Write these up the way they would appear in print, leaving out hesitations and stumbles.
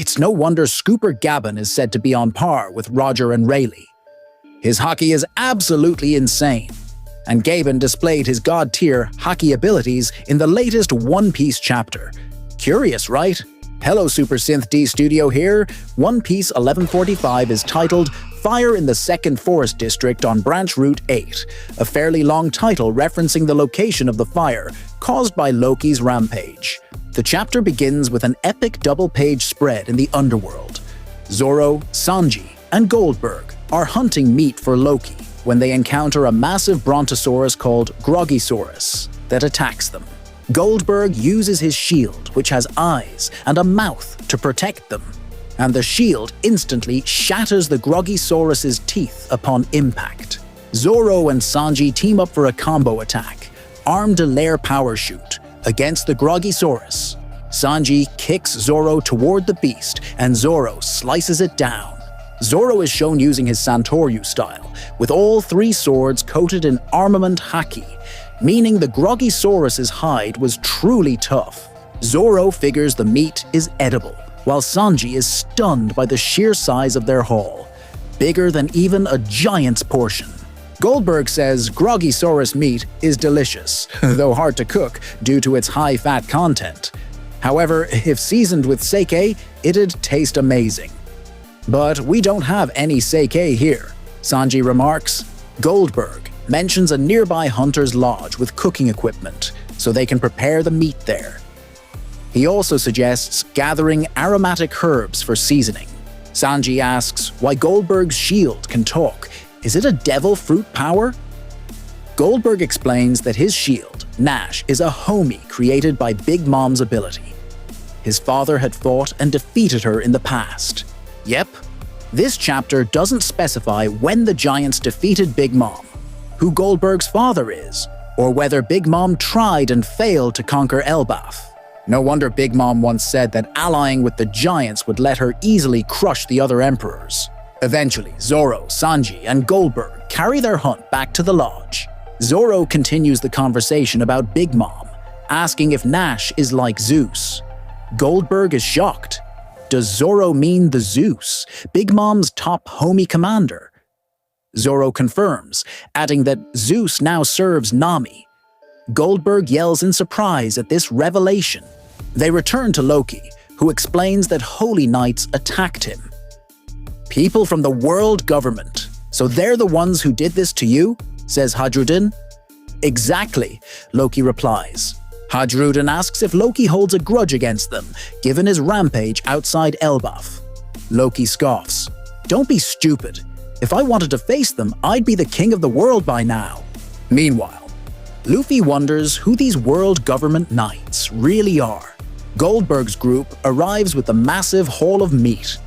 It's no wonder Scooper Gaban is said to be on par with Roger and Rayleigh. His haki is absolutely insane, and Gaban displayed his god-tier haki abilities in the latest One Piece chapter. Curious, right? Hello, SuperSynth D Studio here. One Piece 1145 is titled Fire in the Second Forest District on Branch Route 8, a fairly long title referencing the location of the fire caused by Loki's rampage. The chapter begins with an epic double-page spread in the underworld. Zoro, Sanji, and Goldberg are hunting meat for Loki when they encounter a massive brontosaurus called Groggysaurus that attacks them. Goldberg uses his shield, which has eyes and a mouth, to protect them, and the shield instantly shatters the Groggysaurus's teeth upon impact. Zoro and Sanji team up for a combo attack, armed to lair power shoot, against the Groggysaurus. Sanji kicks Zoro toward the beast, and Zoro slices it down. Zoro is shown using his Santoryu style, with all three swords coated in armament haki, meaning the Groggysaurus's hide was truly tough. Zoro figures the meat is edible, while Sanji is stunned by the sheer size of their haul, bigger than even a giant's portion. Goldberg says Groggysaurus meat is delicious, though hard to cook due to its high fat content. However, if seasoned with sake, it'd taste amazing. But we don't have any sake here, Sanji remarks. Goldberg mentions a nearby hunter's lodge with cooking equipment, so they can prepare the meat there. He also suggests gathering aromatic herbs for seasoning. Sanji asks why Goldberg's shield can talk. Is it a devil fruit power? Goldberg explains that his shield, Nash, is a homie created by Big Mom's ability. His father had fought and defeated her in the past. Yep, this chapter doesn't specify when the Giants defeated Big Mom, who Goldberg's father is, or whether Big Mom tried and failed to conquer Elbaph. No wonder Big Mom once said that allying with the Giants would let her easily crush the other emperors. Eventually, Zoro, Sanji, and Goldberg carry their hunt back to the lodge. Zoro continues the conversation about Big Mom, asking if Nash is like Zeus. Goldberg is shocked. Does Zoro mean the Zeus, Big Mom's top homie commander? Zoro confirms, adding that Zeus now serves Nami. Goldberg yells in surprise at this revelation. They return to Loki, who explains that Holy Knights attacked him. People from the world government, so they're the ones who did this to you? Says Hadrudin. Exactly, Loki replies. Hadrudin asks if Loki holds a grudge against them, given his rampage outside Elbaph. Loki scoffs. Don't be stupid. If I wanted to face them, I'd be the king of the world by now. Meanwhile, Luffy wonders who these world government knights really are. Goldberg's group arrives with a massive haul of meat.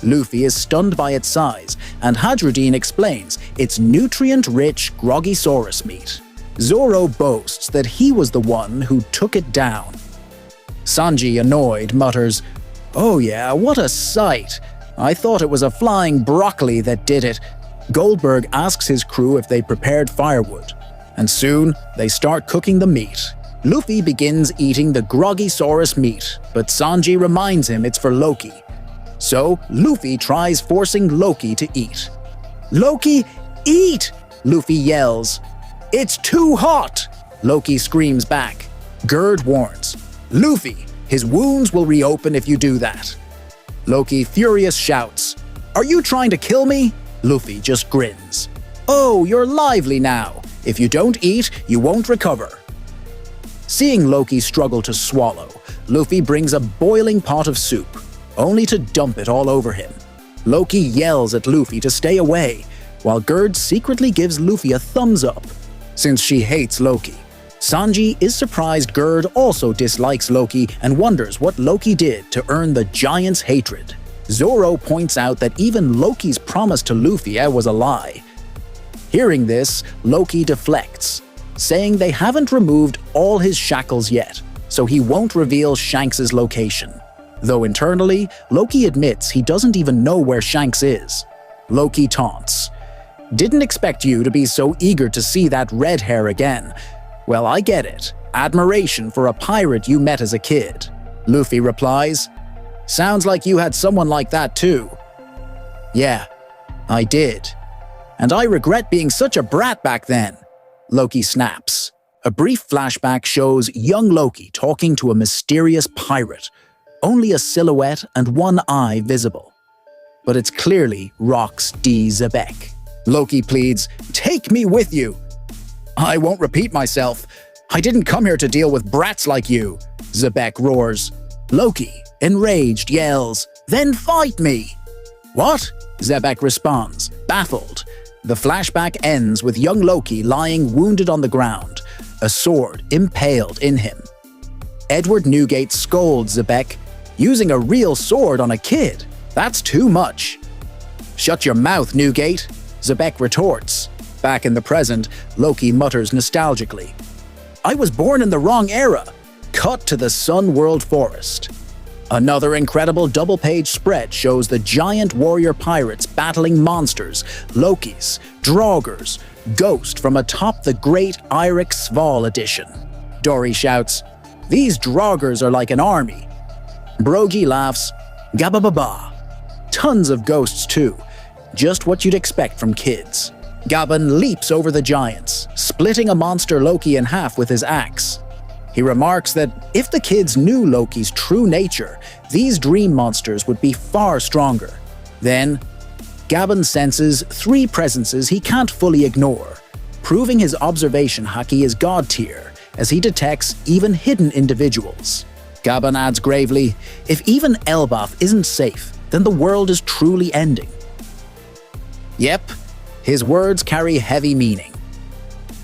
Luffy is stunned by its size, and Hadrudin explains it's nutrient-rich Groggysaurus meat. Zoro boasts that he was the one who took it down. Sanji, annoyed, mutters, "Oh yeah, what a sight! I thought it was a flying broccoli that did it." Goldberg asks his crew if they prepared firewood, and soon they start cooking the meat. Luffy begins eating the Groggysaurus meat, but Sanji reminds him it's for Loki. So Luffy tries forcing Loki to eat. "Loki, eat!" Luffy yells. "It's too hot!" Loki screams back. Gerd warns, "Luffy, his wounds will reopen if you do that." Loki, furious, shouts, "Are you trying to kill me?" Luffy just grins. "Oh, you're lively now. If you don't eat, you won't recover." Seeing Loki struggle to swallow, Luffy brings a boiling pot of soup, only to dump it all over him. Loki yells at Luffy to stay away, while Gerd secretly gives Luffy a thumbs up, since she hates Loki. Sanji is surprised Gerd also dislikes Loki and wonders what Loki did to earn the Giants' hatred. Zoro points out that even Loki's promise to Luffy was a lie. Hearing this, Loki deflects, saying they haven't removed all his shackles yet, so he won't reveal Shanks' location. Though internally, Loki admits he doesn't even know where Shanks is. Loki taunts, "Didn't expect you to be so eager to see that red hair again. Well, I get it. Admiration for a pirate you met as a kid." Luffy replies, Sounds like you had someone like that too. Yeah, I did. And I regret being such a brat back then. Loki snaps. A brief flashback shows young Loki talking to a mysterious pirate, only a silhouette and one eye visible. But it's clearly Rox D. Zbec. Loki pleads, "Take me with you." "I won't repeat myself. I didn't come here to deal with brats like you," Zbec roars. Loki, enraged, yells, "Then fight me!" "What?" Zbec responds, baffled. The flashback ends with young Loki lying wounded on the ground, a sword impaled in him. Edward Newgate scolds Zbec, "Using a real sword on a kid? That's too much." "Shut your mouth, Newgate," Zbec retorts. Back in the present, Loki mutters nostalgically, "I was born in the wrong era." Cut to the Sun World Forest. Another incredible double-page spread shows the giant warrior pirates battling monsters, Lokis, Draugrs, Ghost from atop the great Eirik Sval edition. Dory shouts, "These Draugrs are like an army." Brogy laughs, "Gabababa." Tons of ghosts too, just what you'd expect from kids. Gaban leaps over the giants, splitting a monster Loki in half with his axe. He remarks that if the kids knew Loki's true nature, these dream monsters would be far stronger. Then, Gaban senses three presences he can't fully ignore, proving his observation haki is god tier as he detects even hidden individuals. Gaban adds gravely, "If even Elbaph isn't safe, then the world is truly ending." Yep, his words carry heavy meaning.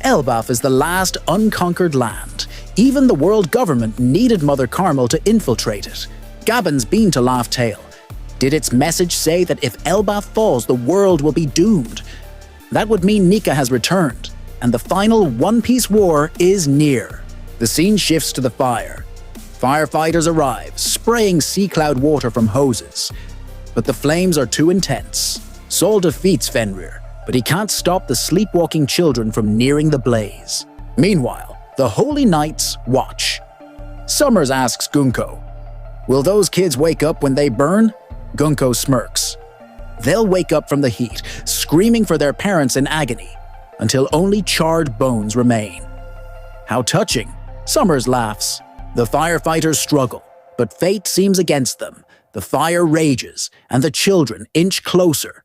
Elbaph is the last unconquered land. Even the world government needed Mother Carmel to infiltrate it. Gaban's been to Laugh Tale. Did its message say that if Elbaph falls, the world will be doomed? That would mean Nika has returned, and the final One Piece war is near. The scene shifts to the fire. Firefighters arrive, spraying sea cloud water from hoses. But the flames are too intense. Sol defeats Fenrir, but he can't stop the sleepwalking children from nearing the blaze. Meanwhile, the Holy Knights watch. Summers asks Gunko, "Will those kids wake up when they burn?" Gunko smirks. They'll wake up from the heat, screaming for their parents in agony, until only charred bones remain. How touching, Summers laughs. The firefighters struggle, but fate seems against them. The fire rages, and the children inch closer.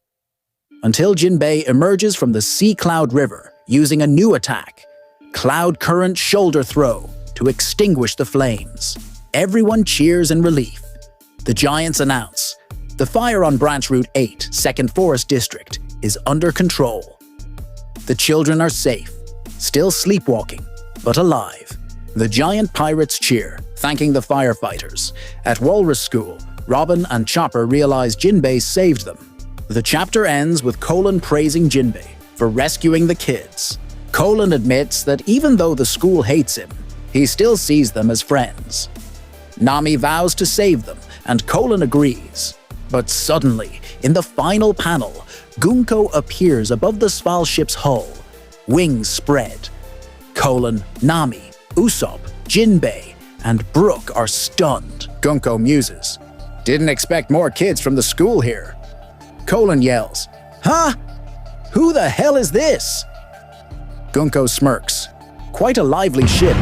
Until Jinbe emerges from the Sea Cloud River, using a new attack, Cloud Current Shoulder Throw, to extinguish the flames. Everyone cheers in relief. The giants announce, the fire on Branch Route 8, 2nd Forest District, is under control. The children are safe, still sleepwalking, but alive. The giant pirates cheer, thanking the firefighters. At Walrus School, Robin and Chopper realize Jinbe saved them. The chapter ends with Colin praising Jinbe for rescuing the kids. Colin admits that even though the school hates him, he still sees them as friends. Nami vows to save them, and Colin agrees. But suddenly, in the final panel, Gunko appears above the Sval ship's hull. Wings spread. Colin, Nami, Usopp, Jinbe, and Brook are stunned. Gunko muses, "Didn't expect more kids from the school here." Colin yells, "Huh? Who the hell is this?" Gunko smirks. "Quite a lively ship.